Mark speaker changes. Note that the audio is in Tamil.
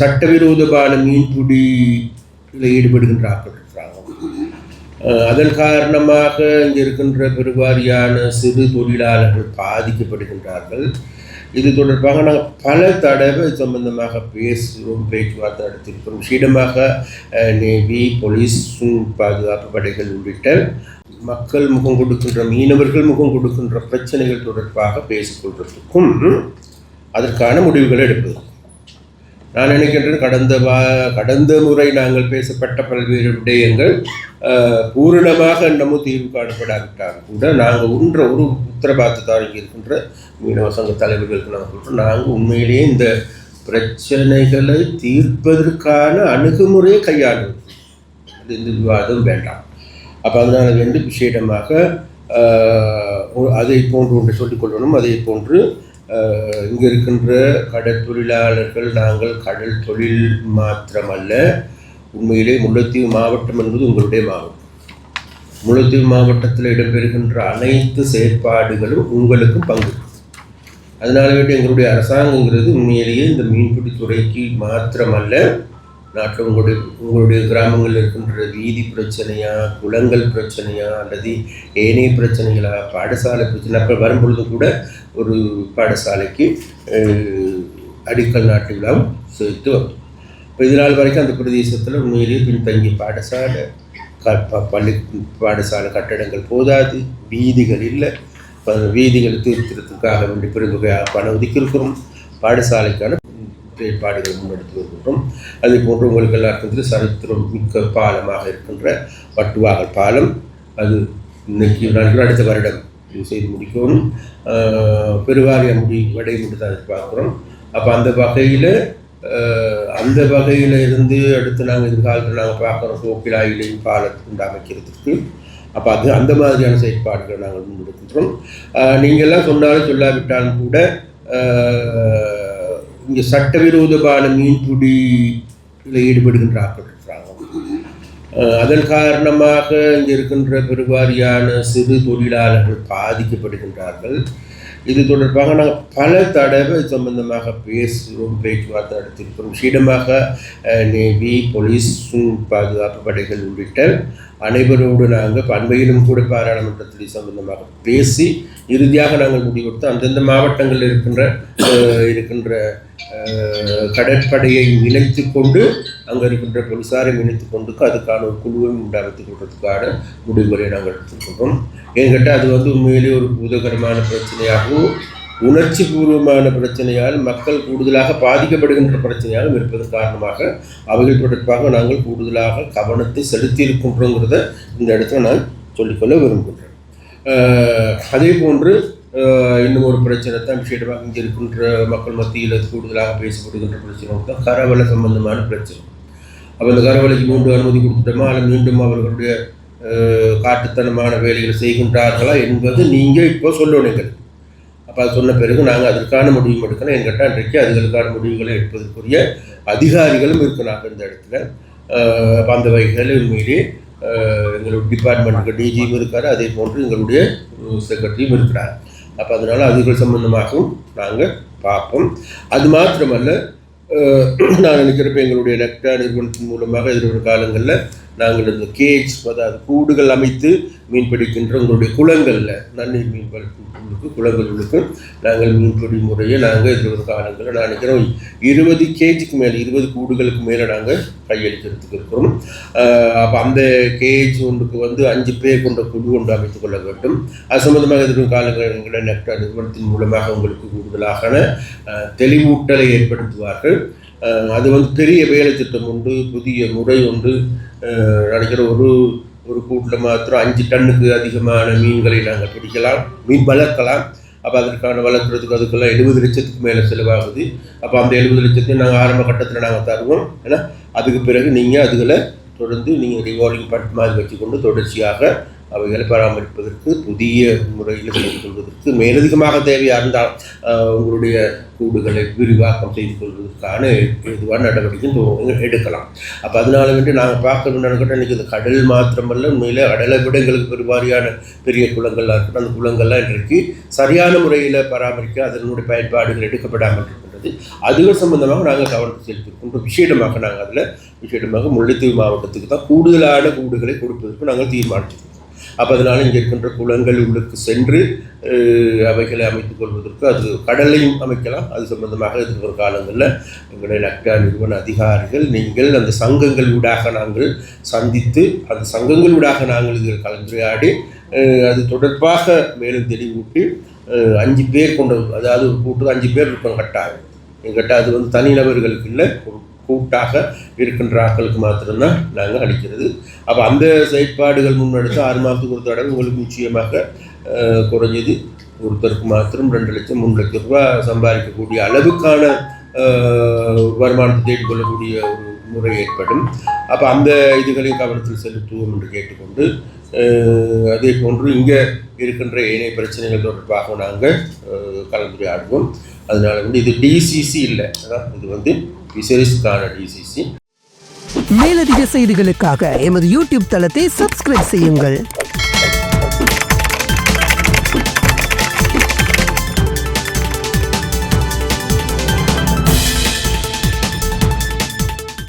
Speaker 1: சட்டவிரோதமான மீன்பிடியில் ஈடுபடுகின்ற ஆட்கள் இருக்கிறாங்க. அதன் காரணமாக இங்கே இருக்கின்ற பெருவாரியான சிறு தொழிலாளர்கள் பாதிக்கப்படுகின்றார்கள். இது தொடர்பாக நாங்கள் பல தடவை சம்பந்தமாக பேசுகிறோம், பேச்சுவார்த்தை நடத்தியிருக்கிறோம். விசேடமாக நேவி, போலீஸ், பாதுகாப்பு படைகள் உள்ளிட்ட மக்கள் முகம் கொடுக்கின்ற, மீனவர்கள் முகம் கொடுக்கின்ற பிரச்சனைகள் தொடர்பாக பேசிக்கொள்வதற்கும் அதற்கான முடிவுகளை எடுப்பது. நான் நினைக்கின்றேன், கடந்த முறை நாங்கள் பேசப்பட்ட பல்வேறு விடயங்கள் பூரணமாக இன்னமும் தீர்வு காணப்படாவிட்டால் கூட நாங்கள் ஒரு உத்தரவாதத்தார் இங்கே இருக்கின்ற மீனவ சங்க தலைவர்களுக்கு நாங்கள் சொல்கிறோம், நாங்கள் உண்மையிலேயே இந்த பிரச்சனைகளை தீர்ப்பதற்கான அணுகுமுறையை கையாளுவது, அது இந்த விவாதம் வேண்டாம். அப்போ அதனால் வந்து விசேடமாக அதை போன்று ஒன்று சொல்லிக்கொள்ளணும். அதே போன்று இங்கே இருக்கின்ற கடல் தொழிலாளர்கள், நாங்கள் கடல் தொழில் மாத்திரமல்ல, உண்மையிலே முல்லைத்தீவு மாவட்டம் என்பது உங்களுடைய மாவட்டம். முல்லைத்தீவு மாவட்டத்தில் இடம்பெறுகின்ற அனைத்து செயற்பாடுகளும் உங்களுக்கும் பங்கு. அதனால வேண்டி எங்களுடைய அரசாங்கங்கிறது உண்மையிலேயே இந்த மீன்பிடித்துறைக்கு மாத்திரமல்ல, நாட்டில் உங்களுடைய கிராமங்களில் இருக்கின்ற வீதி பிரச்சனையா, குளங்கள் பிரச்சனையா, அல்லது ஏனைய பிரச்சனைகளா, பாடசாலை பிரச்சனை. அப்போ வரும்பொழுது கூட ஒரு பாடசாலைக்கு அடிக்கல் நாட்டு விழாவும் சேர்த்து வரும். இப்போ இதனால் வரைக்கும் அந்த பிரதேசத்தில் உண்மையிலேயே பின்தங்கிய பாடசாலை, பாடசாலை கட்டடங்கள் போதாது, வீதிகள் இல்லை. வீதிகள் தீர்த்திறதுக்காக வேண்டி பெருந்தொகையாக பணம் ஒதுக்கியிருக்கிறோம். பாடசாலைக்கான செயற்பாடுகள் முன்னெடுத்து வருகின்றோம். அதே போன்று உங்களுக்கு எல்லாருக்கும் சரித்திரம் மிக்க பாலமாக இருக்கின்ற வட்டுவாகல் பாலம், அது இன்னைக்கு அடுத்த வருடம் செய்து முடிக்கணும். பெருவாரிய வடைமுடி தான் எதிர்பார்க்குறோம். அப்போ அந்த வகையில் இருந்து அடுத்து நாங்கள் எதிர்காலத்தில் நாங்கள் பார்க்குறோம் கோப்பிலாயிலையும் பாலத்தை அமைக்கிறதுக்கு. அப்போ அந்த மாதிரியான செயற்பாடுகளை நாங்கள் முன்னெடுக்கின்றோம். நீங்கள்லாம் சொன்னாலும் சொல்லாவிட்டாலும் கூட இங்கே சட்டவிரோதமான மீன்பிடியில் ஈடுபடுகின்ற ஆட்கள் இருக்கிறாங்க. அதன் காரணமாக இங்கே இருக்கின்ற பெருவாரியான சிறு தொழிலாளர்கள் பாதிக்கப்படுகின்றார்கள். இது தொடர்பாக நாங்கள் பல தடவை சம்பந்தமாக பேசுகிறோம், பேச்சுவார்த்தை நடத்தியிருக்கிறோம். விசேடமாக நேவி, போலீஸ், பாதுகாப்பு படைகள் உள்ளிட்ட அனைவரோடு நாங்கள் அண்மையிலும் கூட பாராளுமன்றத்தில் சம்பந்தமாக பேசி இறுதியாக நாங்கள் முடிவெடுத்து அந்தந்த மாவட்டங்களில் இருக்கின்ற கடற்படையை இணைத்து கொண்டு, அங்கே இருக்கின்ற போலீஸாரை இணைத்து கொண்டு அதுக்கான ஒரு குழுவை உண்டாக்கத்துக் கொள்வதற்கான முடிவுகளை நாங்கள் எடுத்துக்கொள்கிறோம். ஏன்கிட்ட அது வந்து உண்மையிலே ஒரு பூதகரமான பிரச்சனையாகவும் உணர்ச்சி பூர்வமான பிரச்சனையால் மக்கள் கூடுதலாக பாதிக்கப்படுகின்ற பிரச்சனையாகவும் இருப்பதன் காரணமாக அவைகள் தொடர்பாக நாங்கள் கூடுதலாக கவனத்தை செலுத்தியிருக்கின்றோங்கிறத இந்த இடத்துல நான் சொல்லிக்கொள்ள விரும்புகின்றேன். அதே போன்று இன்னும் ஒரு பிரச்சனை தான் விசேடமாக இங்கே இருக்கின்ற மக்கள் மத்தியில் கூடுதலாக பேசப்படுகின்ற பிரச்சனை தான் கரவலை சம்பந்தமான பிரச்சனை. அப்போ அந்த கரவலைக்கு மீண்டும் அனுமதி கொடுத்துட்டோமா, அல்ல மீண்டும் அவர்களுடைய காட்டுத்தனமான வேலைகளை செய்கின்றார்களா என்பது நீங்கள் இப்போ சொல்லணுங்க. அப்போ அது சொன்ன பிறகு நாங்கள் அதற்கான முடிவு எடுக்கணும். என்கிட்ட அன்றைக்கு அதுகளுக்கான முடிவுகளை எடுப்பதற்குரிய அதிகாரிகளும் இருக்கிறாங்க இந்த இடத்துல. அந்த வகைகளில் உண்மையிலே எங்களுடைய டிபார்ட்மெண்ட்டுக்கு டிஜியும் இருக்கார், அதே போன்று எங்களுடைய செக்ரட்டரியும் இருக்கிறார். அப்போ அதனால் அதுகள் சம்பந்தமாகவும் நாங்கள் பார்ப்போம். அது மாத்திரமல்ல, நான் நினைக்கிறப்ப எங்களுடைய நெக்டா நிறுவனத்தின் மூலமாக எதிர்வரும் காலங்களில் நாங்கள் இந்த கேஜ், அதாவது கூடுகள் அமைத்து மீன்பிடிக்கின்ற உங்களுடைய குளங்களில், நன்னீர் மீன்களுக்கு குளங்களுக்கு நாங்கள் மீன்பிடி முறையை நாங்கள் எதிர்வரும் காலங்களில் நான் நினைக்கிறோம் 20 கேஜிக்கு மேலே, 20 கூடுகளுக்கு மேலே நாங்கள் கையளிக்கிறதுக்கு இருக்கிறோம். அப்போ அந்த கேஜ் ஒன்றுக்கு வந்து 5 பேர் கொண்ட குழு ஒன்று அமைத்துக் கொள்ள வேண்டும். அது சம்பந்தமாக எதிர்வரும் காலங்களில் நெக்டா நிறுவனத்தின் மூலமாக உங்களுக்கு கூடுதலான தெளிவூட்டலை ஏற்படுத்துவார்கள். அது வந்து பெரிய வேலை திட்டம் உண்டு, புதிய முறை உண்டு. நினைக்கிற ஒரு கூட்டில் மாத்திரம் 5 டன்னுக்கு அதிகமான மீன்களை நாங்கள் பிடிக்கலாம், மீன் வளர்க்கலாம். அப்போ அதற்கான வளர்க்குறதுக்கு அதுக்கெல்லாம் 70 லட்சத்துக்கு மேலே செலவாகுது. அப்போ அந்த 70 லட்சத்தையும் நாங்கள் ஆரம்ப கட்டத்தில் நாங்கள் தருவோம். ஏன்னா அதுக்கு பிறகு நீங்கள் அதுகளை தொடர்ந்து நீங்கள் ரிவால்விங் ஃபண்ட் மாதிரி வச்சுக்கொண்டு தொடர்ச்சியாக அவைகளை பராமரிப்பதற்கு புதிய முறையில் செய்து கொள்வதற்கு மேலதிகமாக தேவையாக இருந்தால் உங்களுடைய கூடுகளை விரிவாக்கம் செய்து கொள்வதற்கான எதுவான நடவடிக்கையும் எடுக்கலாம். அப்போ அதனால நாங்கள் பார்க்கணும்னு இன்றைக்கி இந்த கடல் மாத்திரமல்ல, உண்மையிலே கடலை விட எங்களுக்கு பெருவாரியான பெரிய குளங்கள்லாம் இருக்கட்டும், அந்த குளங்கள்லாம் இன்றைக்கு சரியான முறையில் பராமரிக்க அதனுடைய பயன்பாடுகள் எடுக்கப்படாமல் இருக்கின்றது. அதுகள் சம்பந்தமாக நாங்கள் கவனத்தை செலுத்திருக்கின்ற விஷயமாக நாங்கள் அதில் முல்லைத்தீவு மாவட்டத்துக்கு தான் கூடுதலான கூடுகளை கொடுப்பதற்கு நாங்கள் தீர்மானிச்சிருக்கோம். அப்போ அதனால் இங்கே இருக்கின்ற குளங்கள் உள்ளுக்கு சென்று அவைகளை அமைத்துக் கொள்வதற்கு அது கடலையும் அமைக்கலாம். அது சம்பந்தமாக இருக்கிற காலங்களில் எங்களுடைய லக்டா நிறுவன அதிகாரிகள் நீங்கள் அந்த சங்கங்கள் ஊடாக நாங்கள் சந்தித்து அந்த சங்கங்கள் ஊடாக நாங்கள் இதில் கலந்துரையாடி அது தொடர்பாக மேலும் தெளிவூட்டி 5 பேர் கொண்ட, அதாவது ஒரு கூட்டு 5 பேர் இருக்கோம் கட்டாயம். எங்கிட்ட அது தனிநபர்களுக்கு இல்லை, ஒரு கூட்டாக இருக்கின்ற ஆட்களுக்கு மாத்திரம்தான் நாங்கள் அளிக்கிறது. அப்போ அந்த செயற்பாடுகள் முன்னெடுத்து 6 மாதத்துக்கு ஒரு தடவை உங்களுக்கு நிச்சயமாக குறைஞ்சது ஒருத்தருக்கு மாத்திரம் 2 லட்சம் 3 லட்சம் ரூபாய் சம்பாதிக்கக்கூடிய அளவுக்கான வருமானத்தை தேடிக்கொள்ளக்கூடிய ஒரு முறை ஏற்படும். அப்போ அந்த இதுகளையும் கவனத்தில் செலுத்துவோம் என்று கேட்டுக்கொண்டு, அதே போன்று இங்கே இருக்கின்ற ஏனைய பிரச்சனைகள் தொடர்பாக நாங்கள் கலந்துரையாடுவோம். அதனால இது டிசிசி இல்லை, இது ஃபிஷரிஸ்க்கான டிசிசி.
Speaker 2: மேலதிக செய்திகளுக்காக எமது யூடியூப் தளத்தை சப்ஸ்கிரைப் செய்யுங்கள்.